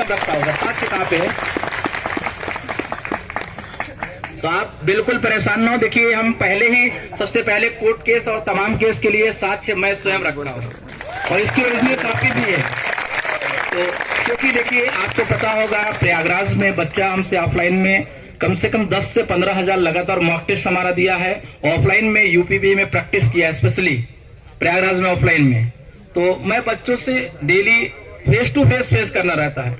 कम रखा होगा, साक्ष्य कहाँ पे है? तो आप बिल्कुल परेशान ना हो। देखिए, हम पहले ही सबसे पहले कोर्ट केस और तमाम केस के लिए साक्ष्य मैं स्वयं रखा हूँ और इसकी ओरिजिनल कॉपी भी है। तो क्योंकि देखिए, आपको पता होगा प्रयागराज में बच्चा हमसे ऑफलाइन में कम से कम 10 से 15 हजार लगातार मॉक टेस्ट हमारा दिया है, ऑफलाइन में यूपीबी में प्रैक्टिस किया, स्पेशली प्रयागराज में ऑफलाइन में। तो मैं बच्चों से डेली फेस टू फेस करना रहता है।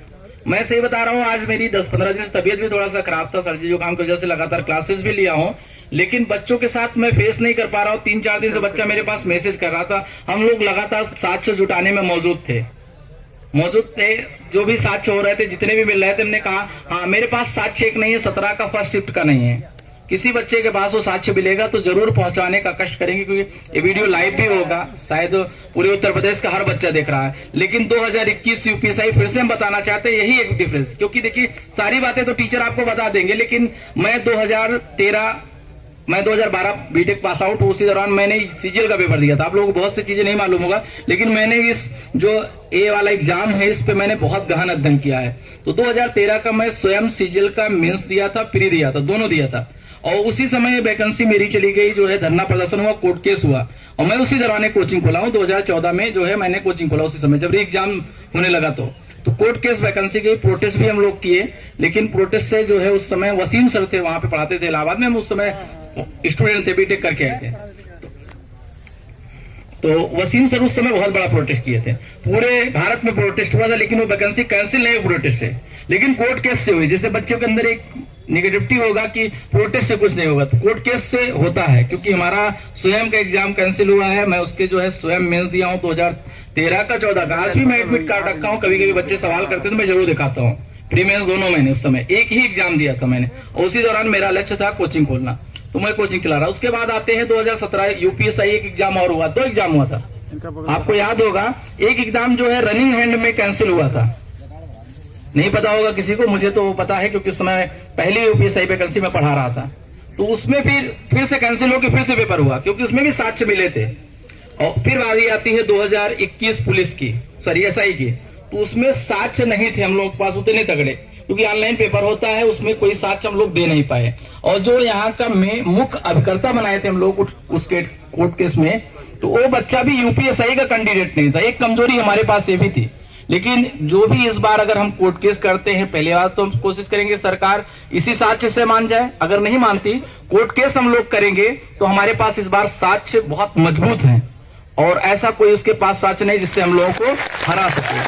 मैं सही बता रहा हूँ, आज मेरी 10-15 दिन से तबीयत भी थोड़ा सा खराब था, सर्दी जुकाम की वजह से लगातार क्लासेस भी लिया हूँ, लेकिन बच्चों के साथ मैं फेस नहीं कर पा रहा हूँ। 3-4 दिन से बच्चा मेरे पास मैसेज कर रहा था। हम लोग लगातार साक्ष्य जुटाने में मौजूद थे। जो भी साक्ष्य हो रहे थे, जितने भी मिल रहे थे, हमने कहा हाँ मेरे पास साक्ष्य एक नहीं है, 17 का फर्स्ट शिफ्ट का नहीं है। किसी बच्चे के पास वो साक्ष्य मिलेगा तो जरूर पहुंचाने का कष्ट करेंगे, क्योंकि ये वीडियो लाइव भी होगा, शायद पूरे उत्तर प्रदेश का हर बच्चा देख रहा है। लेकिन 2021 यूपीएसआई फिर से हम बताना चाहते हैं, यही एक डिफरेंस, क्योंकि देखिए सारी बातें तो टीचर आपको बता देंगे, लेकिन मैं 2012 बीटेक पास आउट, उसी दौरान मैंने सीजीएल का पेपर दिया था। आप लोगों को बहुत सी चीजें नहीं मालूम होगा, लेकिन मैंने इस जो ए वाला एग्जाम है इस पे मैंने बहुत गहन अध्ययन किया है। तो 2013 का मैं स्वयं सीजीएल का मेंस दिया था, प्री दिया था, दोनों दिया था। और उसी समय वैकेंसी मेरी चली गई, जो है धरना प्रदर्शन हुआ, कोर्ट केस हुआ, और मैं उसी दौरान कोचिंग खोला हूँ। 2014 में जो है मैंने कोचिंग खोला, उसी समय जब एग्जाम होने लगा। तो कोर्ट केस वैकेंसी गई, प्रोटेस्ट भी हम लोग किए, लेकिन प्रोटेस्ट से जो है उस समय वसीम सर थे, वहां पे पढ़ाते थे इलाहाबाद में, हम उस समय स्टूडेंट थे, बीटेक करके आए थे। तो वसीम सर उस समय बहुत बड़ा प्रोटेस्ट किए थे, पूरे भारत में प्रोटेस्ट हुआ था, लेकिन वो वैकेंसी कैंसिल नहीं हुई प्रोटेस्ट से, लेकिन कोर्ट केस से हुई। जैसे बच्चों के अंदर एक निगेटिविटी होगा कि प्रोटेस्ट से कुछ नहीं होगा, तो कोर्ट केस से होता है, क्योंकि हमारा स्वयं का एग्जाम कैंसिल हुआ है। मैं उसके जो है स्वयं मेंस दिया हूँ 2013 का 14 का। आज भी मैं एडमिट कार्ड रखा हूँ, कभी कभी बच्चे सवाल करते हैं तो मैं जरूर दिखाता हूँ। प्री मेंस दोनों मैंने उस समय एक ही एग्जाम दिया था मैंने, और उसी दौरान मेरा लक्ष्य था कोचिंग खोलना, तो मैं कोचिंग चला रहा। उसके बाद आते हैं 2017 यूपीएसआई एक एग्जाम और हुआ, 2 एग्जाम हुआ था। आपको याद होगा, एक एग्जाम जो है रनिंग हैंड में कैंसिल हुआ था, नहीं पता होगा किसी को, मुझे तो पता है क्योंकि उस समय पहली यूपीएसआई वैकेंसी में पढ़ा रहा था। तो उसमें फिर से कैंसिल होकर फिर से पेपर हुआ, क्योंकि उसमें भी साक्ष्य मिले थे। और फिर बारी आती है 2021 पुलिस की, सॉरी एसआई की, तो उसमें साक्ष्य नहीं थे हम लोग के पास उतने तगड़े, क्योंकि ऑनलाइन पेपर होता है, उसमें कोई साक्ष्य हम लोग दे नहीं पाए। और जो यहाँ का मुख्य अभिकर्ता बनाए थे हम लोग उसके कोर्ट केस में, तो वो बच्चा भी यूपीएसआई का कैंडिडेट नहीं था। एक कमजोरी हमारे पास ये भी थी। लेकिन जो भी इस बार अगर हम कोर्ट केस करते हैं, पहले बार तो हम कोशिश करेंगे सरकार इसी साक्ष्य से मान जाए, अगर नहीं मानती कोर्ट केस हम लोग करेंगे तो हमारे पास इस बार साक्ष्य बहुत मजबूत है, और ऐसा कोई उसके पास साक्ष्य नहीं जिससे हम लोगों को हरा सके।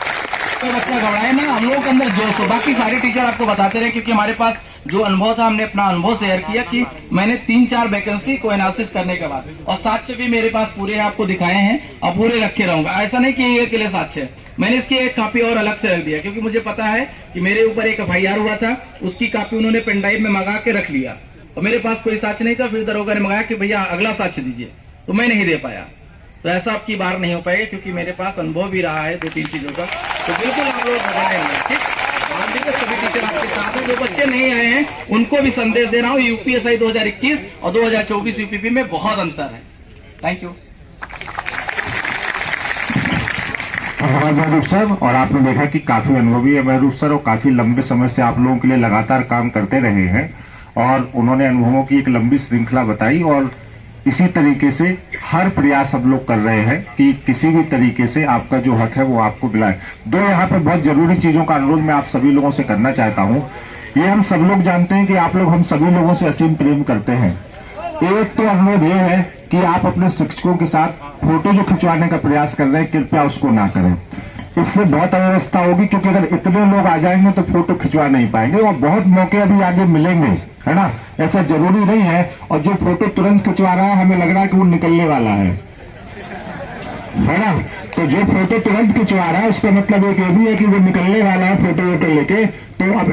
तो बच्चा घबराए ना, हम लोगों के अंदर जोश हो। बाकी सारे टीचर आपको बताते रहे, क्योंकि हमारे पास जो अनुभव था, हमने अपना अनुभव शेयर किया कि मैंने 3-4 वैकेंसी को एनालिसिस करने के बाद, और साक्ष्य भी मेरे पास पूरे आपको दिखाए हैं और पूरे रखे रहूंगा। ऐसा नहीं कि ये अकेले साक्ष्य है, मैंने इसकी एक कॉपी और अलग से रख दिया, क्योंकि मुझे पता है कि मेरे ऊपर एक FIR हुआ था, उसकी कॉपी उन्होंने पेनड्राइव में मंगा के रख लिया, और मेरे पास कोई साक्ष्य नहीं था। फिर दरोगा ने मंगाया कि भैया अगला साक्ष्य दीजिए, तो मैं नहीं दे पाया। तो ऐसा आपकी बार नहीं हो पाएगा, क्योंकि मेरे पास अनुभव भी रहा है 2-3 चीजों का। तो बिल्कुल आप लोग घबराएंगे, ठीक। आप देखिए सभी टीचर आपके साथ हैं, जो बच्चे नहीं आए हैं उनको भी संदेश दे रहा हूँ, यूपीएसआई 2021 और 2024 यूपीपी में बहुत अंतर है। Thank you. महबूब सर, और आपने देखा कि काफी अनुभवी है महबूब सर, और काफी लंबे समय से आप लोगों के लिए लगातार काम करते रहे हैं, और उन्होंने अनुभवों की एक लंबी श्रृंखला बताई, और इसी तरीके से हर प्रयास हम लोग कर रहे हैं कि किसी भी तरीके से आपका जो हक है वो आपको दिलाए। 2 यहाँ पे बहुत जरूरी चीजों का अनुरोध मैं आप सभी लोगों से करना चाहता हूँ। ये हम सब लोग जानते हैं कि आप लोग हम सभी लोगों से असीम प्रेम करते हैं। एक तो अनुरोध ये है कि आप अपने शिक्षकों के साथ फोटो जो खिंचवाने का प्रयास कर रहे हैं, कृपया उसको ना करें। इससे बहुत अव्यवस्था होगी, क्योंकि अगर इतने लोग आ जाएंगे तो फोटो खिंचवा नहीं पाएंगे, और बहुत मौके अभी आगे मिलेंगे, है ना। ऐसा जरूरी नहीं है, और जो फोटो तुरंत खिंचवा रहा है हमें लग रहा है कि वो निकलने वाला है ना। तो जो फोटो तुरंत खिंचवा रहा है उसका मतलब एक ये भी है कि वो निकलने वाला है फोटो वोटो लेके। तो अब